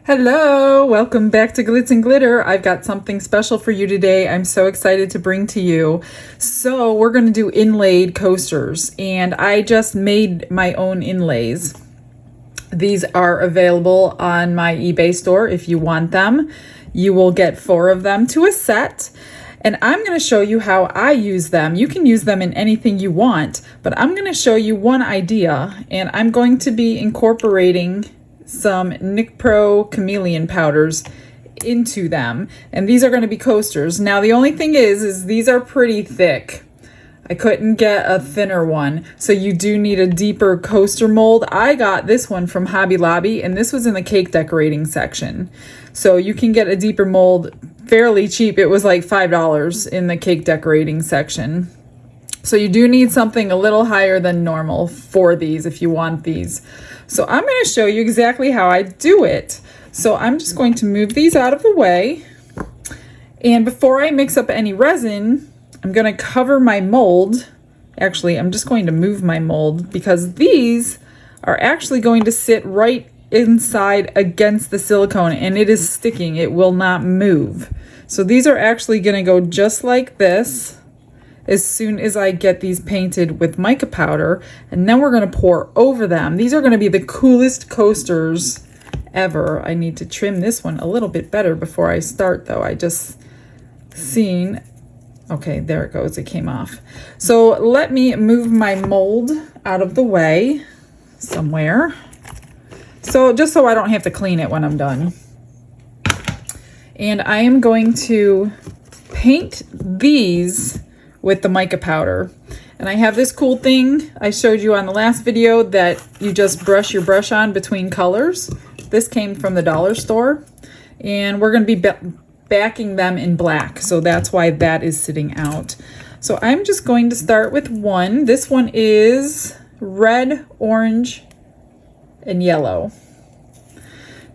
Hello, welcome back to Glitz and Glitter. I've got something special for you today. I'm so excited to bring to you. So we're going to do inlaid coasters, and I just made my own inlays. These are available on my eBay store. If you want them, you will get 4 of them to a set. And I'm going to show you how I use them. You can use them in anything you want, but I'm going to show you one idea, and I'm going to be incorporating some Nic Pro chameleon powders into them, and these are going to be coasters. Now the only thing is these are pretty thick. I couldn't get a thinner one, so you do need a deeper coaster mold. I got this one from Hobby Lobby, and this was in the cake decorating section, so you can get a deeper mold fairly cheap. It was like $5 in the cake decorating section. So you do need something a little higher than normal for these if you want these. So I'm going to show you exactly how I do it. So I'm just going to move these out of the way. And before I mix up any resin, I'm going to cover my mold. Actually, I'm just going to move my mold because these are actually going to sit right inside against the silicone, and it is sticking. It will not move. So these are actually going to go just like this as soon as I get these painted with mica powder, and then we're going to pour over them. These are going to be the coolest coasters ever. I need to trim this one a little bit better before I start though. I just seen, okay, there it goes, it came off. So let me move my mold out of the way somewhere. So just so I don't have to clean it when I'm done. And I am going to paint these with the mica powder. And I have this cool thing I showed you on the last video that you just brush your brush on between colors. This came from the dollar store, and we're going to be backing them in black, so that's why that is sitting out. So I'm just going to start with one. This one is red, orange, and yellow.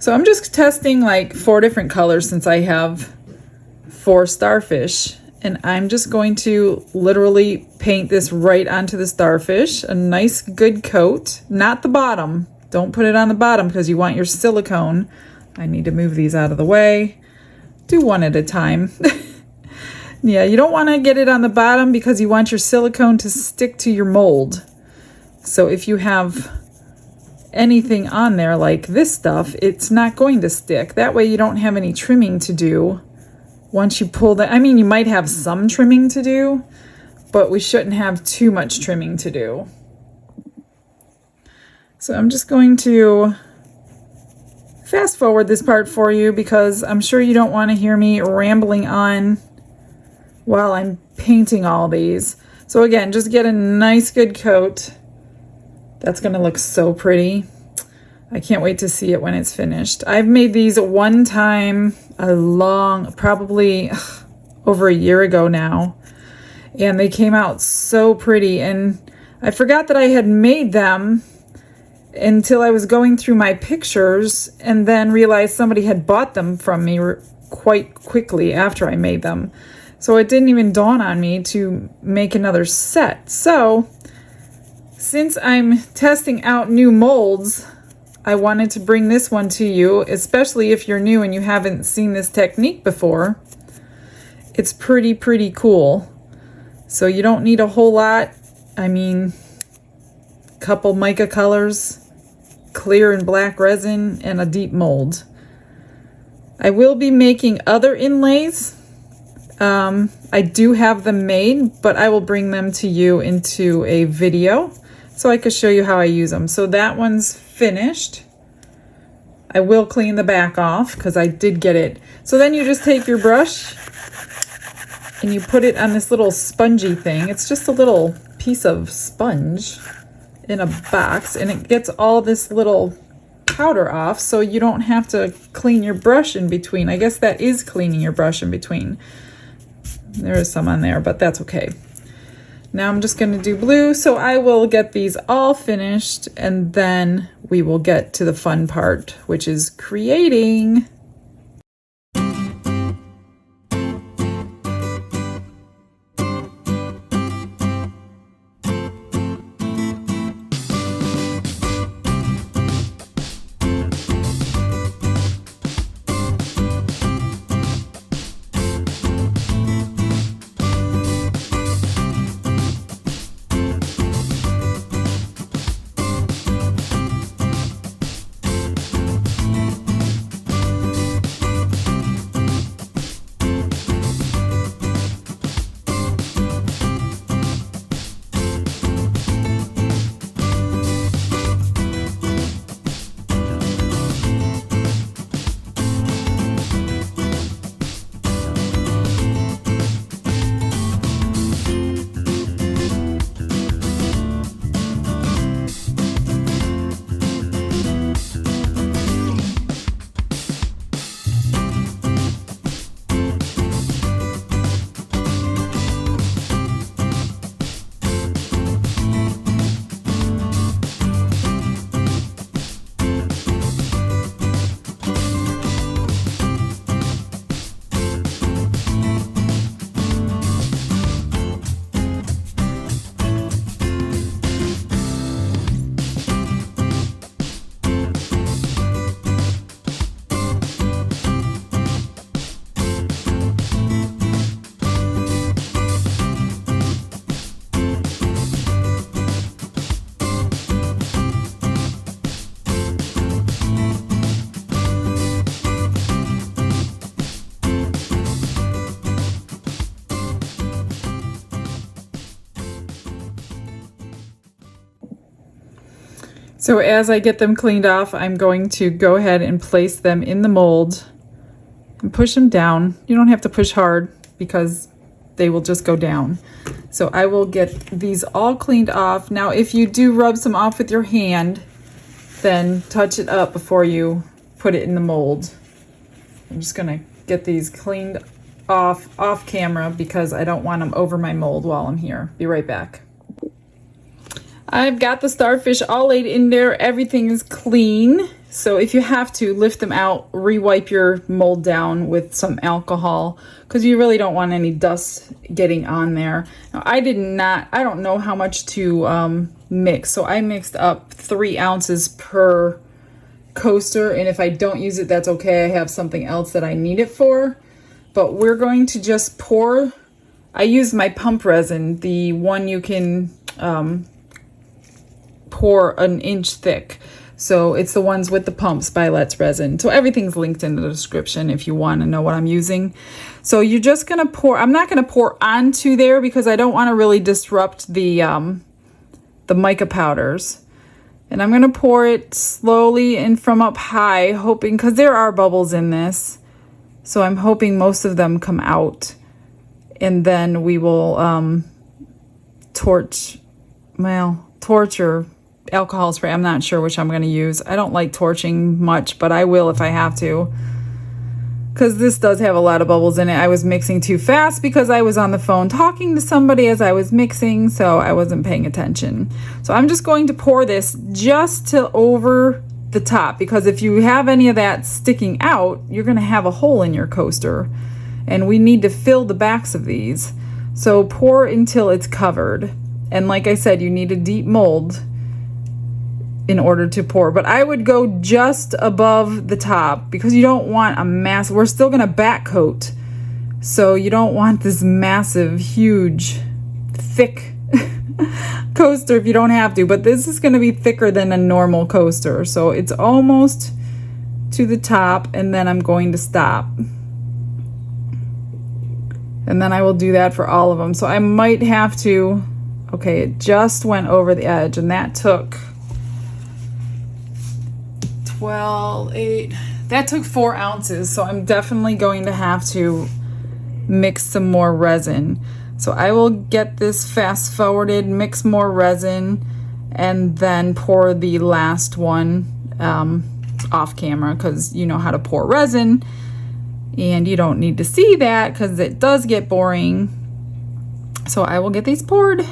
So I'm just testing like 4 different colors since I have 4 starfish. And I'm just going to literally paint this right onto the starfish. A nice good coat, not the bottom. Don't put it on the bottom because you want your silicone. I need to move these out of the way. Do one at a time. Yeah, you don't want to get it on the bottom because you want your silicone to stick to your mold. So if you have anything on there like this stuff, it's not going to stick. That way you don't have any trimming to do. Once you pull that, I mean, you might have some trimming to do, but we shouldn't have too much trimming to do. So I'm just going to fast forward this part for you because I'm sure you don't want to hear me rambling on while I'm painting all these. So again, just get a nice good coat. That's going to look so pretty. I can't wait to see it when it's finished. I've made these one time probably over a year ago now, and they came out so pretty, and I forgot that I had made them until I was going through my pictures and then realized somebody had bought them from me quite quickly after I made them. So it didn't even dawn on me to make another set. So since I'm testing out new molds, I wanted to bring this one to you, especially if you're new and you haven't seen this technique before. It's pretty cool. So you don't need a whole lot. I mean, a couple mica colors, clear and black resin, and a deep mold. I will be making other inlays. I do have them made, but I will bring them to you into a video so I can show you how I use them. So that one's finished. I will clean the back off because I did get it. So then you just take your brush and you put it on this little spongy thing. It's just a little piece of sponge in a box, and it gets all this little powder off, so you don't have to clean your brush in between. I guess that is cleaning your brush in between. There is some on there, but that's okay. Now I'm just going to do blue, so I will get these all finished, and then we will get to the fun part, which is creating. So as I get them cleaned off, I'm going to go ahead and place them in the mold and push them down. You don't have to push hard because they will just go down. So I will get these all cleaned off. Now, if you do rub some off with your hand, then touch it up before you put it in the mold. I'm just gonna get these cleaned off camera because I don't want them over my mold while I'm here. Be right back. I've got the starfish all laid in there. Everything is clean. So if you have to, lift them out, re-wipe your mold down with some alcohol because you really don't want any dust getting on there. Now, I don't know how much to mix. So I mixed up 3 ounces per coaster. And if I don't use it, that's okay. I have something else that I need it for. But we're going to just pour. I use my pump resin, the one you can pour 1 inch thick. So it's the ones with the pumps by Let's Resin. So everything's linked in the description if you want to know what I'm using. So you're just going to pour. I'm not going to pour onto there because I don't want to really disrupt the mica powders. And I'm going to pour it slowly and from up high, hoping, because there are bubbles in this. So I'm hoping most of them come out. And then we will torch or alcohol spray. I'm not sure which I'm going to use. I don't like torching much, but I will if I have to. Because this does have a lot of bubbles in it. I was mixing too fast because I was on the phone talking to somebody as I was mixing, so I wasn't paying attention. So I'm just going to pour this just to over the top, because if you have any of that sticking out, you're going to have a hole in your coaster. And we need to fill the backs of these. So pour until it's covered. And like I said, you need a deep mold in order to pour, but I would go just above the top because you don't want a mass. We're still going to back coat, so you don't want this massive, huge, thick coaster if you don't have to, but this is going to be thicker than a normal coaster, so it's almost to the top, and then I'm going to stop, and then I will do that for all of them. So I might have to, okay, it just went over the edge, and that took 8, that took 4 ounces, so I'm definitely going to have to mix some more resin. So I will get this fast forwarded, mix more resin, and then pour the last one off camera, because you know how to pour resin and you don't need to see that because it does get boring. So I will get these poured.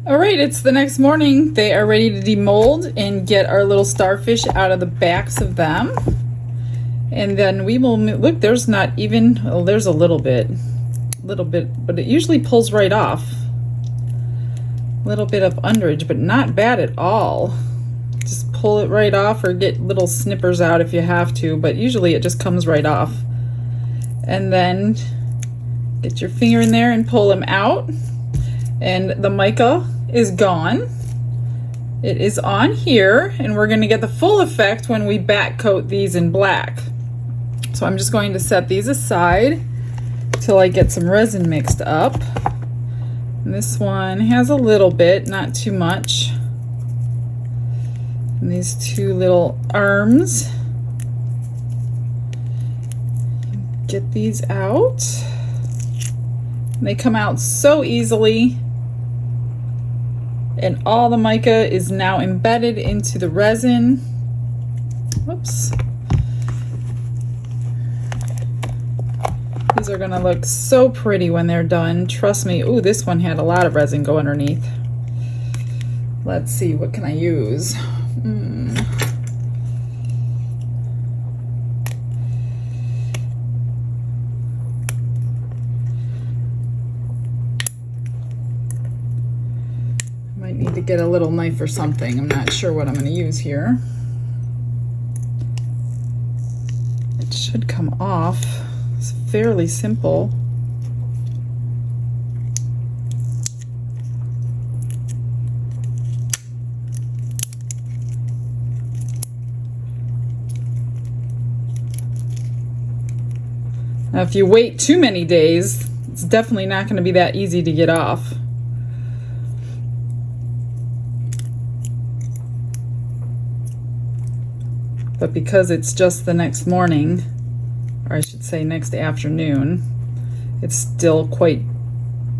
All right, it's the next morning. They are ready to demold and get our little starfish out of the backs of them. And then we will, look, there's not even, oh, there's a little bit, but it usually pulls right off. A little bit of underage, but not bad at all. Just pull it right off or get little snippers out if you have to, but usually it just comes right off. And then get your finger in there and pull them out. And the mica is gone. It is on here, and we're going to get the full effect when we back coat these in black. So I'm just going to set these aside till I get some resin mixed up. And this one has a little bit, not too much. And these two little arms. Get these out. They come out so easily. And all the mica is now embedded into the resin. Whoops. These are gonna look so pretty when they're done. Trust me. Ooh, this one had a lot of resin go underneath. Let's see, what can I use? Might need to get a little knife or something. I'm not sure what I'm gonna use here. It should come off. It's fairly simple. Now, if you wait too many days, it's definitely not going to be that easy to get off. But because it's just the next morning, or I should say next afternoon, it's still quite,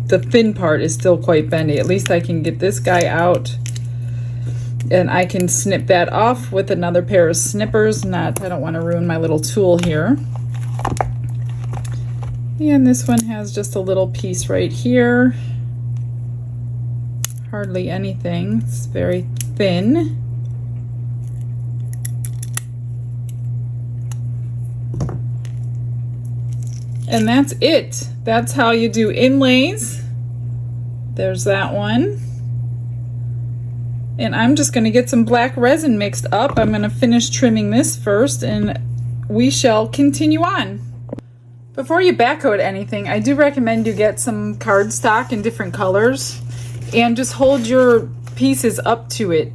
the thin part is still quite bendy. At least I can get this guy out and I can snip that off with another pair of snippers. I don't want to ruin my little tool here. And this one has just a little piece right here. Hardly anything. It's very thin. And that's it. That's how you do inlays. There's that one. And I'm just going to get some black resin mixed up. I'm going to finish trimming this first and we shall continue on. Before you backcoat anything, I do recommend you get some cardstock in different colors and just hold your pieces up to it.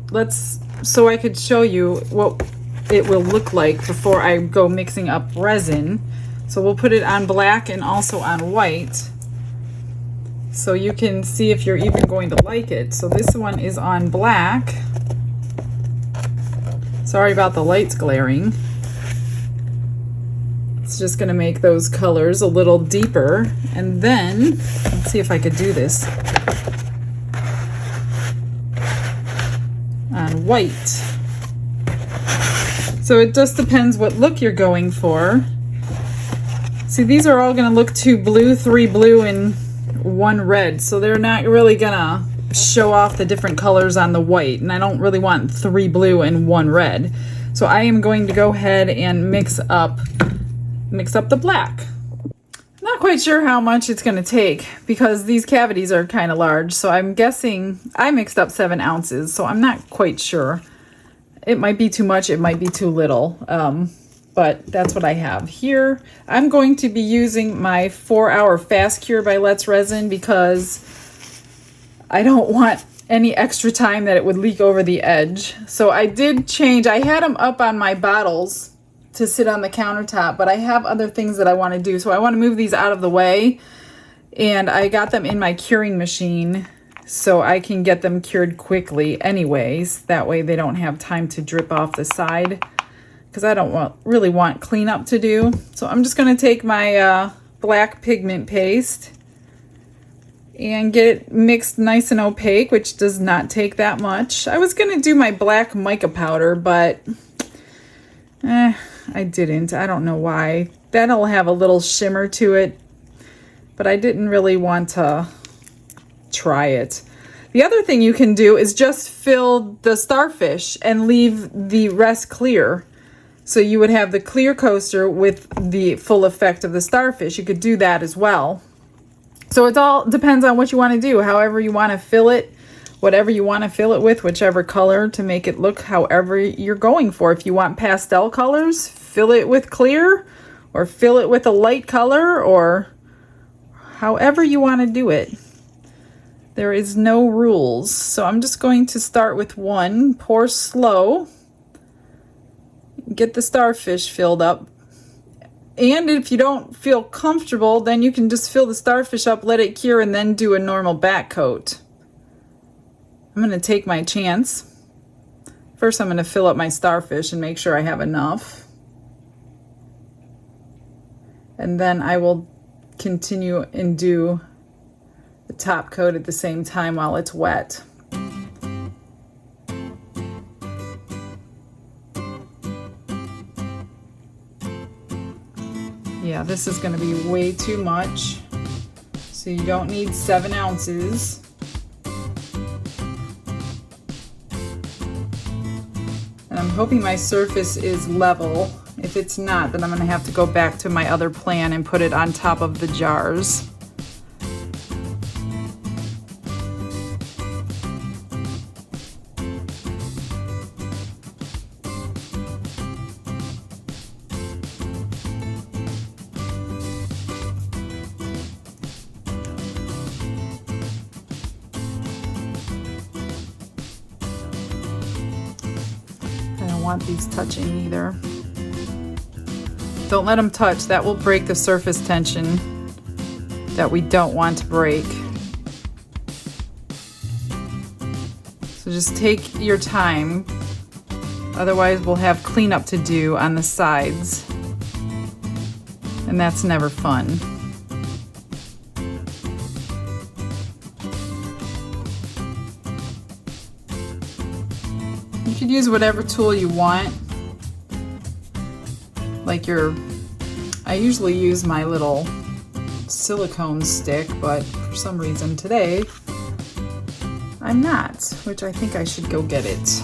So I could show you what it will look like before I go mixing up resin. So we'll put it on black and also on white so you can see if you're even going to like it. So this one is on black. Sorry about the lights glaring. It's just going to make those colors a little deeper. And then, let's see if I could do this on white. So it just depends what look you're going for. See, these are all going to look 2 blue, 3 blue, and 1 red. So they're not really going to show off the different colors on the white. And I don't really want 3 blue and 1 red. So I am going to go ahead and mix up the black. Not quite sure how much it's going to take because these cavities are kind of large. So I'm guessing I mixed up 7 ounces. So I'm not quite sure. It might be too much. It might be too little. But that's what I have here. I'm going to be using my 4-hour fast cure by Let's Resin because I don't want any extra time that it would leak over the edge. So I did change. I had them up on my bottles to sit on the countertop, but I have other things that I want to do. So I want to move these out of the way, and I got them in my curing machine so I can get them cured quickly anyways. That way they don't have time to drip off the side, because I don't really want cleanup to do. So I'm just going to take my black pigment paste and get it mixed nice and opaque, which does not take that much. I was going to do my black mica powder, but I didn't. I don't know why. That'll have a little shimmer to it, but I didn't really want to try it. The other thing you can do is just fill the Starfish and leave the rest clear. So you would have the clear coaster with the full effect of the Starfish. You could do that as well. So it all depends on what you want to do, however you want to fill it, whatever you want to fill it with, whichever color to make it look however you're going for. If you want pastel colors, fill it with clear, or fill it with a light color, or however you want to do it. There is no rules. So I'm just going to start with one, pour slow, get the Starfish filled up, And if you don't feel comfortable, then you can just fill the Starfish up, let it cure, and then do a normal back coat. I'm going to take my chance. First, I'm going to fill up my Starfish and make sure I have enough. And then I will continue and do the top coat at the same time while it's wet. Yeah, this is going to be way too much. So you don't need 7 ounces. And I'm hoping my surface is level. If it's not, then I'm going to have to go back to my other plan and put it on top of the jars. I don't want these touching either. Don't let them touch. That will break the surface tension that we don't want to break. So just take your time. Otherwise we'll have cleanup to do on the sides. And that's never fun. You could use whatever tool you want. Like I usually use my little silicone stick, but for some reason today I'm not, which I think I should go get it.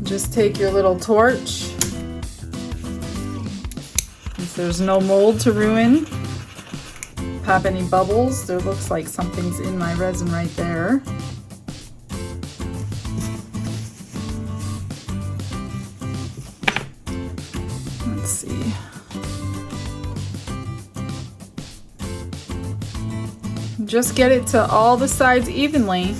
Just take your little torch. If there's no mold to ruin, pop any bubbles. There looks like something's in my resin right there. Let's see. Just get it to all the sides evenly.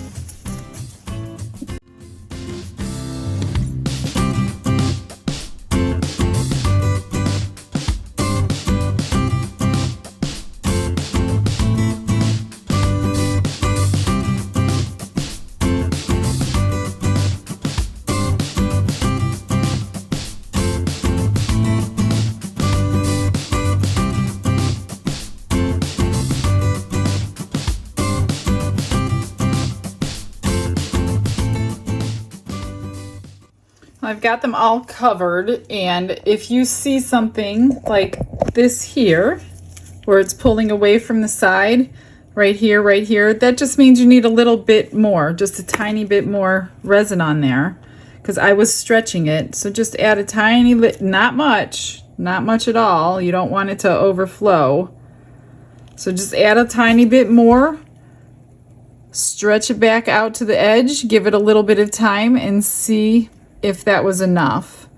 I've got them all covered, and if you see something like this here, where it's pulling away from the side, right here, that just means you need a little bit more, just a tiny bit more resin on there, because I was stretching it. So just add a tiny not much at all. You don't want it to overflow. So just add a tiny bit more, stretch it back out to the edge, give it a little bit of time, and see if that was enough,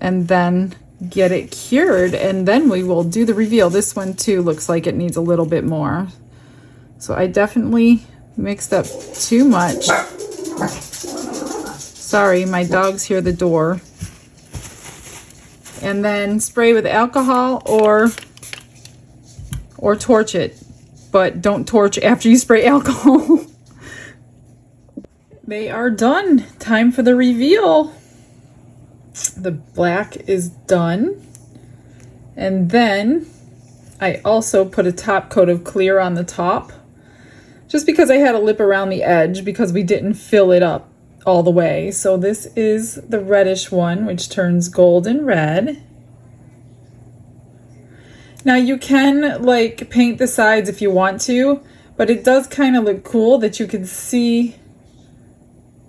and then get it cured, and then we will do the reveal. This one too looks like it needs a little bit more. So I definitely mixed up too much. Sorry, my dogs hear the door. And then spray with alcohol or torch it, but don't torch after you spray alcohol. They are done. Time for the reveal. The black is done. And then I also put a top coat of clear on the top, just because I had a lip around the edge because we didn't fill it up all the way. So this is the reddish one, which turns golden red. Now you can like paint the sides if you want to, but it does kind of look cool that you can see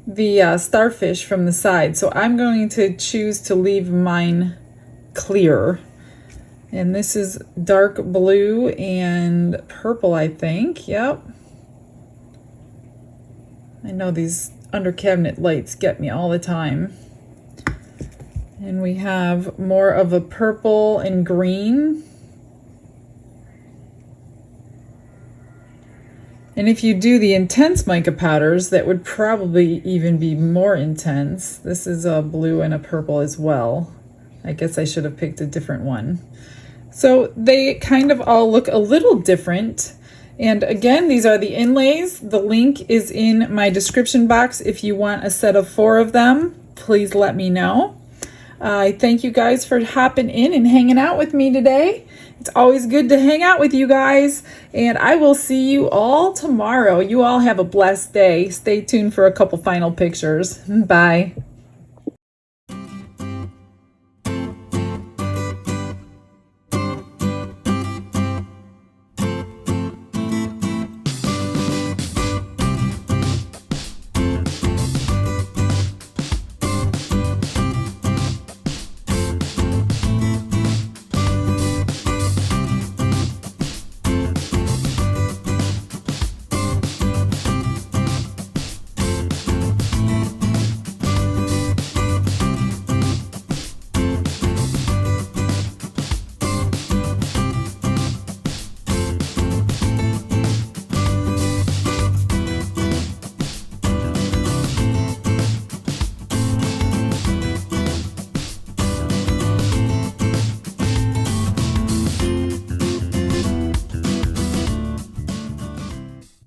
the Starfish from the side. So I'm going to choose to leave mine clear. And this is dark blue and purple, I think. Yep. I know these under cabinet lights get me all the time. And we have more of a purple and green. And if you do the intense mica powders, that would probably even be more intense. This is a blue and a purple as well. I guess I should have picked a different one. So they kind of all look a little different. And again, these are the inlays. The link is in my description box. If you want a set of 4 of them, please let me know. I thank you guys for hopping in and hanging out with me today. It's always good to hang out with you guys, and I will see you all tomorrow. You all have a blessed day. Stay tuned for a couple final pictures. Bye.